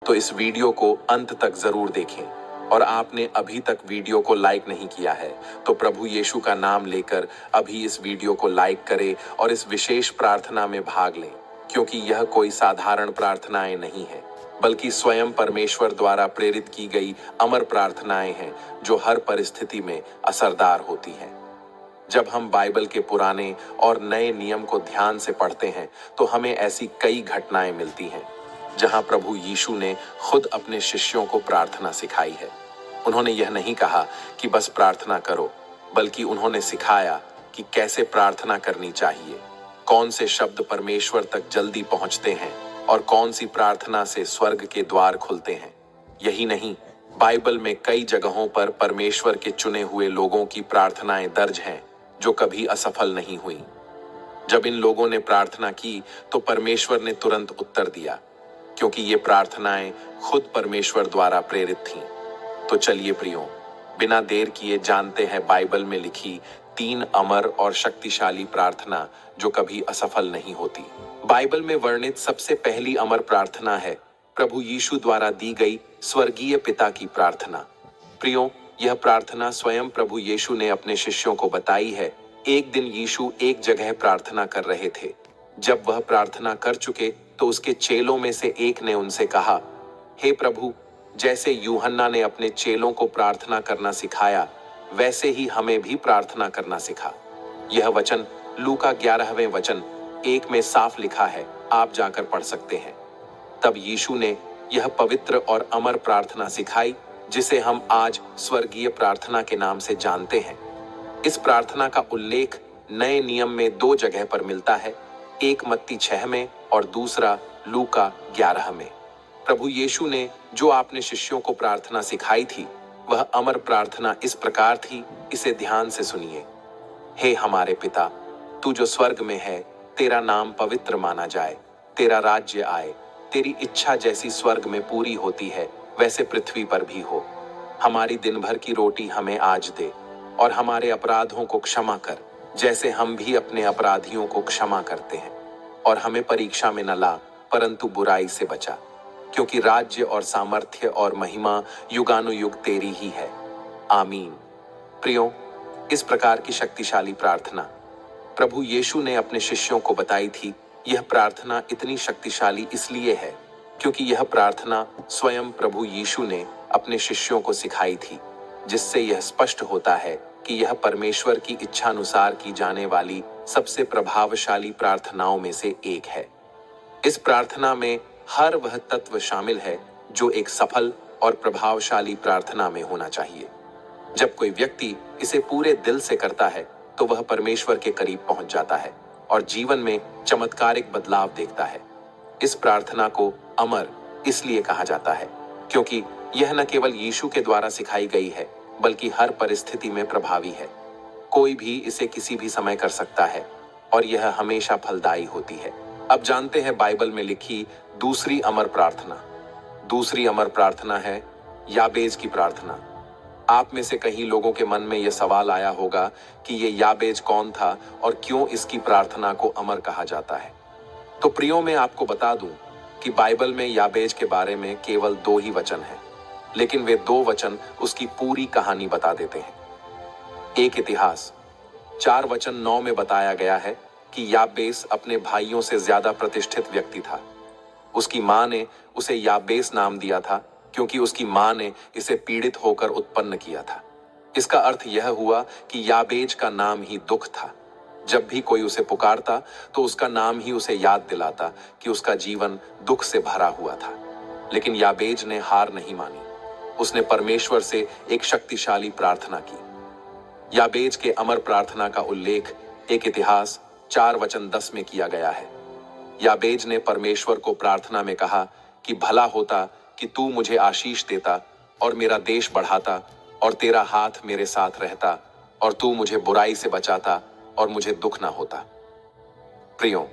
तो इस वीडियो को अंत तक जरूर देखें। और आपने अभी तक वीडियो को लाइक नहीं किया है तो प्रभु यीशु का नाम लेकर अभी इस वीडियो को लाइक करें और इस विशेष प्रार्थना में भाग लें, क्योंकि यह कोई साधारण प्रार्थनाएं नहीं है, बल्कि स्वयं परमेश्वर द्वारा प्रेरित की गई अमर प्रार्थनाएं हैं जो हर परिस्थिति में असरदार होती हैं। जब हम बाइबल के पुराने और नए नियम को ध्यान से पढ़ते हैं तो हमें ऐसी कई घटनाएं मिलती हैं जहां प्रभु यीशु ने खुद अपने शिष्यों को प्रार्थना सिखाई है। उन्होंने यह नहीं कहा कि बस प्रार्थना करो, बल्कि उन्होंने सिखाया कि कैसे प्रार्थना करनी चाहिए, कौन से शब्द परमेश्वर तक जल्दी पहुंचते हैं और कौन सी प्रार्थना से स्वर्ग के द्वार खुलते हैं। यही नहीं, बाइबल में कई जगहों पर परमेश्वर के चुने हुए लोगों की प्रार्थनाएं दर्ज हैं जो कभी असफल नहीं हुई। जब इन लोगों ने प्रार्थना की तो परमेश्वर ने तुरंत उत्तर दिया, क्योंकि ये प्रार्थनाएं खुद परमेश्वर द्वारा प्रेरित थीं। तो चलिए प्रियो, बिना देर किए जानते हैं बाइबल में लिखी 3 अमर और शक्तिशाली प्रार्थना जो कभी असफल नहीं होती। बाइबल में वर्णित सबसे पहली अमर प्रार्थना है प्रभु यीशु द्वारा दी गई स्वर्गीय पिता की प्रार्थना। प्रियो, यह प्रार्थना स्वयं प्रभु यीशु ने अपने शिष्यों को बताई है। एक दिन यीशु एक जगह प्रार्थना कर रहे थे। जब वह प्रार्थना कर चुके तो उसके चेलों में से एक ने उनसे कहा, हे प्रभु, जैसे यूहन्ना ने अपने चेलों को प्रार्थना करना सिखाया, वैसे ही हमें भी प्रार्थना करना सिखा। यह वचन लूका 11वें वचन 1 में साफ लिखा है, आप जाकर पढ़ सकते हैं। तब यीशु ने यह पवित्र और अमर प्रार्थना सिखाई जिसे हम आज स्वर्गीय प्रार्थना के नाम से जानते हैं। इस प्रार्थना का उल्लेख नए नियम में 2 जगह पर मिलता है, एक मत्ती 6 में और दूसरा लूका 11 में। प्रभु यीशु ने जो आपने शिष्यों को प्रार्थना सिखाई थी वह अमर प्रार्थना इस प्रकार थी, इसे ध्यान से सुनिए। हे हमारे पिता, तू जो स्वर्ग में है, तेरा नाम पवित्र माना जाए, तेरा राज्य आए, तेरी इच्छा जैसी स्वर्ग में पूरी होती है वैसे पृथ्वी पर भी हो। हमारी दिन भर की रोटी हमें आज दे और हमारे अपराधों को क्षमा कर जैसे हम भी अपने अपराधियों को क्षमा करते हैं, और हमें परीक्षा में न ला परंतु बुराई से बचा, क्योंकि राज्य और सामर्थ्य और महिमा युगानुयुग तेरी ही है, आमीन। प्रियो, इस प्रकार की शक्तिशाली प्रार्थना प्रभु यीशु ने अपने शिष्यों को बताई थी। यह प्रार्थना इतनी शक्तिशाली इसलिए है क्योंकि यह प्रार्थना स्वयं प्रभु यीशु ने अपने शिष्यों को सिखाई थी, जिससे यह स्पष्ट होता है कि यह परमेश्वर की इच्छानुसार की जाने वाली सबसे प्रभावशाली प्रार्थनाओं में से एक है। इस प्रार्थना में हर वह तत्व शामिल है जो एक सफल और प्रभावशाली प्रार्थना में होना चाहिए। जब कोई व्यक्ति इसे पूरे दिल से करता है तो वह परमेश्वर के करीब पहुंच जाता है और जीवन में चमत्कारिक बदलाव देखता है। इस प्रार्थना को अमर इसलिए कहा जाता है क्योंकि यह न केवल यीशु के द्वारा सिखाई गई है बल्कि हर परिस्थिति में प्रभावी है। कोई भी इसे किसी भी समय कर सकता है और यह हमेशा फलदायी होती है। अब जानते हैं बाइबल में लिखी दूसरी अमर प्रार्थना। दूसरी अमर प्रार्थना है याबेज की प्रार्थना। आप में से कई लोगों के मन में यह सवाल आया होगा कि ये याबेज कौन था और क्यों इसकी प्रार्थना को अमर कहा जाता है। तो प्रियो, मैं आपको बता दूं कि बाइबल में याबेज के बारे में केवल 2 ही वचन हैं, लेकिन वे 2 वचन उसकी पूरी कहानी बता देते हैं। एक इतिहास 4 वचन 9 में बताया गया है कि याबेस अपने भाइयों से ज्यादा प्रतिष्ठित व्यक्ति था। उसकी मां ने उसे याबेस नाम दिया था क्योंकि उसकी मां ने इसे पीड़ित होकर उत्पन्न किया था। इसका अर्थ यह हुआ कि याबेज का नाम ही दुख था। जब भी कोई उसे पुकारता तो उसका नाम ही उसे याद दिलाता कि उसका जीवन दुख से भरा हुआ था। लेकिन याबेज ने हार नहीं मानी। उसने परमेश्वर से एक शक्तिशाली प्रार्थना की। याबेज के अमर प्रार्थना का उल्लेख एक इतिहास 4 वचन 10 में किया गया है। याबेज ने परमेश्वर को प्रार्थना में कहा कि भला होता कि तू मुझे आशीष देता और मेरा देश बढ़ाता और तेरा हाथ मेरे साथ रहता और तू मुझे बुराई से बचाता और मुझे दुख ना होता। प्रियो,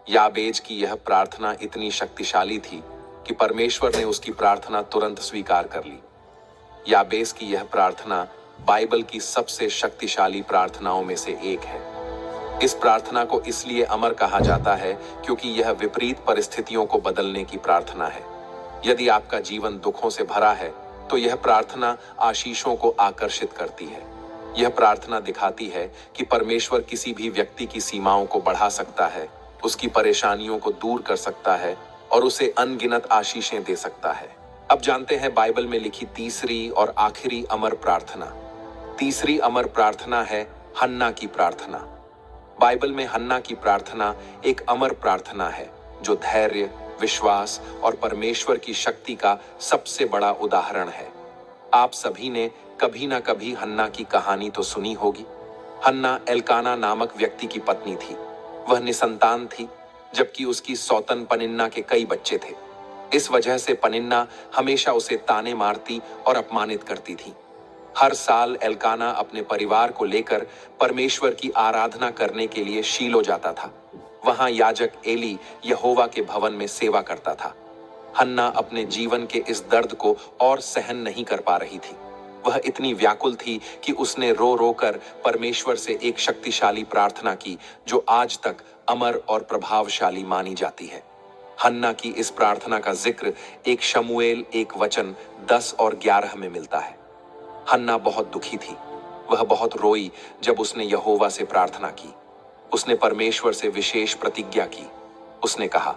याबेज की यह प्रार्थना इतनी शक्तिशाली थी कि परमेश्वर ने उसकी प्रार्थना तुरंत स्वीकार कर ली। याबेज की यह प्रार्थना बाइबल की सबसे शक्तिशाली प्रार्थनाओं में से एक है। इस प्रार्थना को इसलिए अमर कहा जाता है क्योंकि यह विपरीत परिस्थितियों को बदलने की प्रार्थना है। यदि आपका जीवन दुखों से भरा है तो यह प्रार्थना आशीषों को आकर्षित करती है। यह प्रार्थना दिखाती है कि परमेश्वर किसी भी व्यक्ति की सीमाओं को बढ़ा सकता है, उसकी परेशानियों को दूर कर सकता है और उसे अनगिनत आशीषें दे सकता है। अब जानते हैं बाइबल में लिखी तीसरी और आखिरी अमर प्रार्थना। तीसरी अमर प्रार्थना है हन्ना की प्रार्थना। बाइबल में हन्ना की प्रार्थना एक अमर प्रार्थना है जो धैर्य, विश्वास और परमेश्वर की शक्ति का सबसे बड़ा उदाहरण है। आप सभी ने कभी ना कभी हन्ना की कहानी तो सुनी होगी। हन्ना एल्काना नामक व्यक्ति की पत्नी थी। वह निसंतान थी, जबकि उसकी सौतन पनिन्ना के कई बच्चे थे। इस वजह से पनिन्ना हमेशा उसे ताने मारती और अपमानित करती थी। हर साल एल्काना अपने परिवार को लेकर परमेश्वर की आराधना करने के लिए शीलो जाता था। वहां याजक एली यहोवा के भवन में सेवा करता था। हन्ना अपने जीवन के इस दर्द को और सहन नहीं कर पा रही थी। वह इतनी व्याकुल थी कि उसने रो रो कर परमेश्वर से एक शक्तिशाली प्रार्थना की जो आज तक अमर और प्रभावशाली मानी जाती है। हन्ना की इस प्रार्थना का जिक्र एक शमूएल एक वचन 10 और 11 में मिलता है। हन्ना बहुत दुखी थी। वह बहुत रोई जब उसने यहोवा से प्रार्थना की। उसने परमेश्वर से विशेष प्रतिज्ञा की। उसने कहा,